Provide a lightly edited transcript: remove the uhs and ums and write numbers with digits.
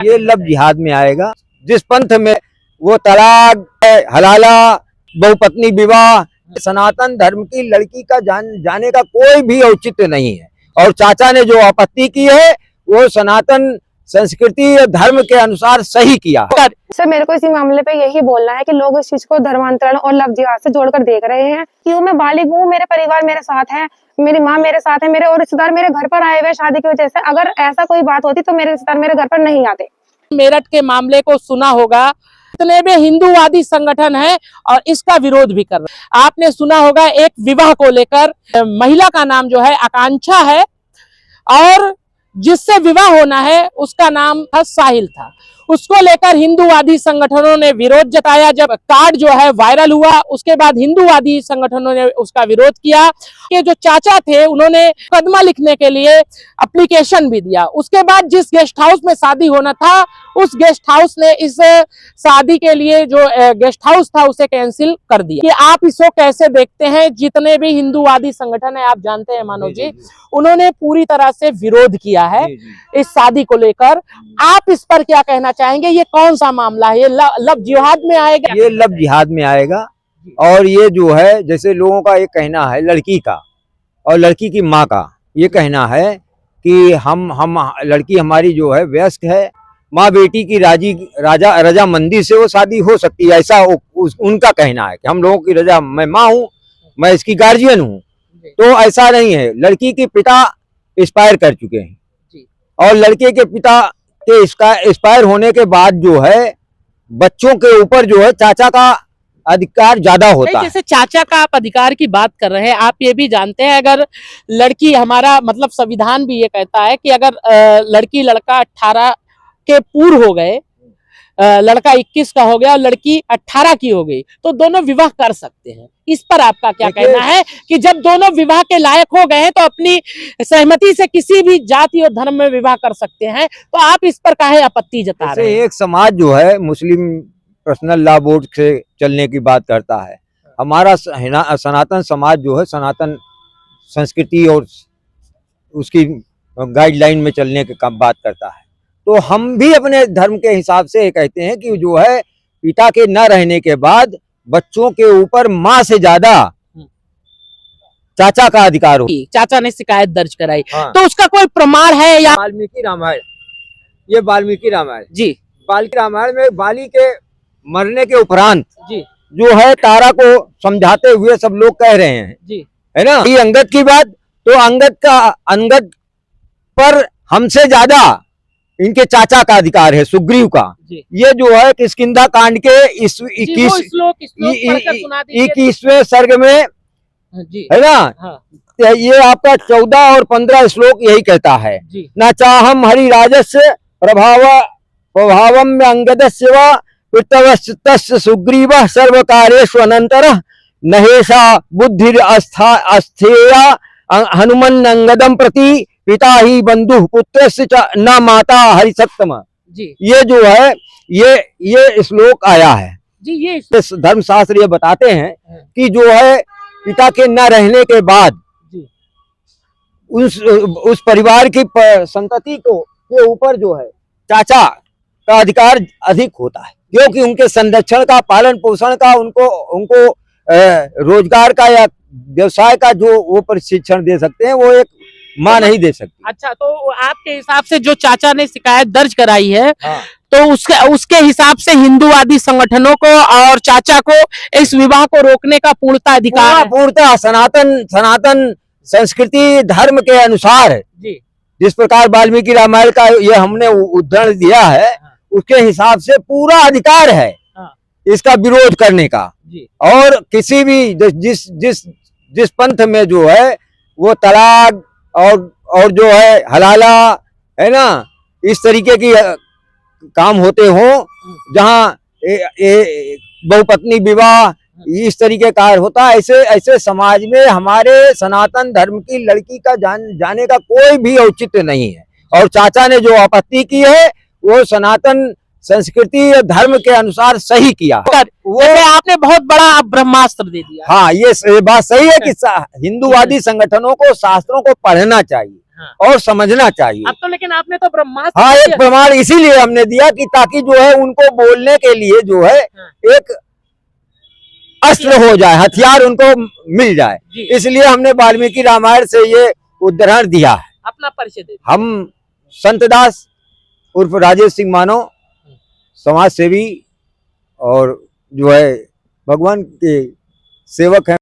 ये लफ्ज जिहाद में आएगा। जिस पंथ में वो तलाक, हलाला, बहुपत्नी विवाह, सनातन धर्म की लड़की का जाने का कोई भी औचित्य नहीं है। और चाचा ने जो आपत्ति की है वो सनातन संस्कृति और धर्म के अनुसार सही किया। सर, मेरे को इसी मामले पे यही बोलना है कि लोग इस चीज को धर्मांतरण और लफ्ज जिहाद से जोड़कर देख रहे हैं। क्यों मैं बालिग हूँ, मेरे परिवार मेरे साथ है, मेरी माँ मेरे साथ है, मेरे और रिश्तेदार मेरे घर पर आए हुए शादी की वजह से। अगर ऐसा कोई बात होती तो मेरे रिश्तेदार मेरे घर पर नहीं आते। मेरठ के मामले को सुना होगा, इतने भी हिंदूवादी संगठन है और इसका विरोध भी कर रहे हैं। आपने सुना होगा एक विवाह को लेकर, महिला का नाम जो है आकांक्षा है और जिससे विवाह होना है उसका नाम साहिल था। उसको लेकर हिंदूवादी संगठनों ने विरोध जताया। जब कार्ड जो है वायरल हुआ उसके बाद हिंदूवादी संगठनों ने उसका विरोध किया। ये जो चाचा थे उन्होंने मुकदमा लिखने के लिए एप्लीकेशन भी दिया। उसके बाद जिस गेस्ट हाउस में शादी होना था उस गेस्ट हाउस ने इस शादी के लिए जो गेस्ट हाउस था उसे कैंसिल कर दिया। कि आप इसको कैसे देखते हैं? जितने भी हिंदूवादी संगठन है, आप जानते हैं मानव जी, उन्होंने पूरी तरह से विरोध किया है इस शादी को लेकर। आप इस पर क्या कहना चाहेंगे? ये कौन सा मामला है? ये लफ्ज जिहाद में आएगा? ये लफ्ज जिहाद में आएगा। और ये जो है, जैसे लोगों का ये कहना है, लड़की का और लड़की की माँ का ये कहना है कि हम लड़की हमारी जो है वयस्क है, माँ बेटी की रजामंदी से वो शादी हो सकती है, ऐसा उनका कहना है कि हम लोगों की रजा, मैं माँ हूँ, मैं इसकी गार्जियन हूँ। तो ऐसा नहीं है। लड़की के पिता एक्सपायर कर चुके हैं और लड़के के पिता के एक्सपायर होने के बाद जो है बच्चों के ऊपर जो है चाचा का अधिकार ज्यादा होता है। जैसे चाचा का आप अधिकार की बात कर रहे हैं, आप ये भी जानते हैं अगर लड़की, हमारा मतलब संविधान भी ये कहता है कि अगर लड़की लड़का 18 के पूर्व हो गए, लड़का 21 का हो गया और लड़की 18 की हो गई तो दोनों विवाह कर सकते हैं। इस पर आपका क्या कहना है कि जब दोनों विवाह के लायक हो गए हैं तो अपनी सहमति से किसी भी जाति और धर्म में विवाह कर सकते हैं, तो आप इस पर काहे आपत्ति जता रहे हैं? एक समाज जो है मुस्लिम पर्सनल लॉ बोर्ड से चलने की बात करता है। हमारा सनातन समाज जो है सनातन संस्कृति और उसकी गाइडलाइन में चलने की बात करता है। तो हम भी अपने धर्म के हिसाब से कहते हैं कि जो है पिता के न रहने के बाद बच्चों के ऊपर माँ से ज्यादा चाचा का अधिकार हो। चाचा ने शिकायत दर्ज कराई। हाँ। तो उसका कोई प्रमाण है या? वाल्मीकि रामायण, ये वाल्मीकि रामायण जी, वाल्मीकि रामायण में बाली के मरने के उपरांत जी, जो है तारा को समझाते हुए सब लोग कह रहे हैं, जी, है ना, ये अंगद की बात। तो अंगद पर हमसे ज्यादा इनके चाचा का अधिकार है, सुग्रीव का। ये जो है किष्किंधा कांड के 21वें सर्ग में है ना। हाँ। ये आपका 14 और 15 श्लोक यही कहता है, न चाहम हरि राजस्य प्रभावम में अंगदस्य व पृतवस्तस्य सुग्रीव सर्व कार्येषु अनंतरः नहेशा बुद्धि अस्थेया हनुमन अंगदम प्रति पिता ही बंधु पुत्र से न माता हरिसत्तम। ये जो है ये श्लोक आया है जी। ये धर्मशास्त्र ये बताते हैं कि जो है पिता के न रहने के बाद उस परिवार की संतति के ऊपर जो है चाचा का अधिकार अधिक होता है, क्योंकि उनके संरक्षण का, पालन पोषण का, उनको रोजगार का या व्यवसाय का जो वो प्रशिक्षण दे सकते हैं वो एक माँ नहीं दे सकती। अच्छा, तो आपके हिसाब से जो चाचा ने शिकायत दर्ज कराई है, हाँ, तो उसके हिसाब से हिंदूवादी संगठनों को और चाचा को इस विवाह को रोकने का पूर्णतः अधिकार है? पूर्णतः सनातन संस्कृति धर्म के अनुसार जी, जिस प्रकार वाल्मीकि रामायण का ये हमने उदाहरण दिया है, उसके हिसाब से पूरा अधिकार है इसका विरोध करने का। और किसी भी जिस पंथ में जो है वो तलाक और जो है हलाला, है ना, इस तरीके की काम होते हो, जहाँ बहुपत्नी विवाह इस तरीके का होता है, ऐसे समाज में हमारे सनातन धर्म की लड़की का जाने का कोई भी औचित्य नहीं है। और चाचा ने जो आपत्ति की है वो सनातन संस्कृति और धर्म के अनुसार सही किया। वो आपने बहुत बड़ा ब्रह्मास्त्र दे दिया। हाँ, ये बात सही है कि हिंदूवादी संगठनों को शास्त्रों को पढ़ना चाहिए। हाँ। और समझना चाहिए। अब तो लेकिन आपने तो ब्रह्मास्त्र हाँ, एक दिया। प्रमाण इसीलिए हमने दिया कि ताकि जो है उनको बोलने के लिए जो है हाँ। एक अस्त्र हो जाए, हथियार उनको मिल जाए। जी। इसलिए हमने वाल्मीकि रामायण से ये उदाहरण दिया है। अपना परिचय दे। हम संत दास उर्फ राजेश सिंह मानव, समाज सेवी और जो है भगवान के सेवक हैं।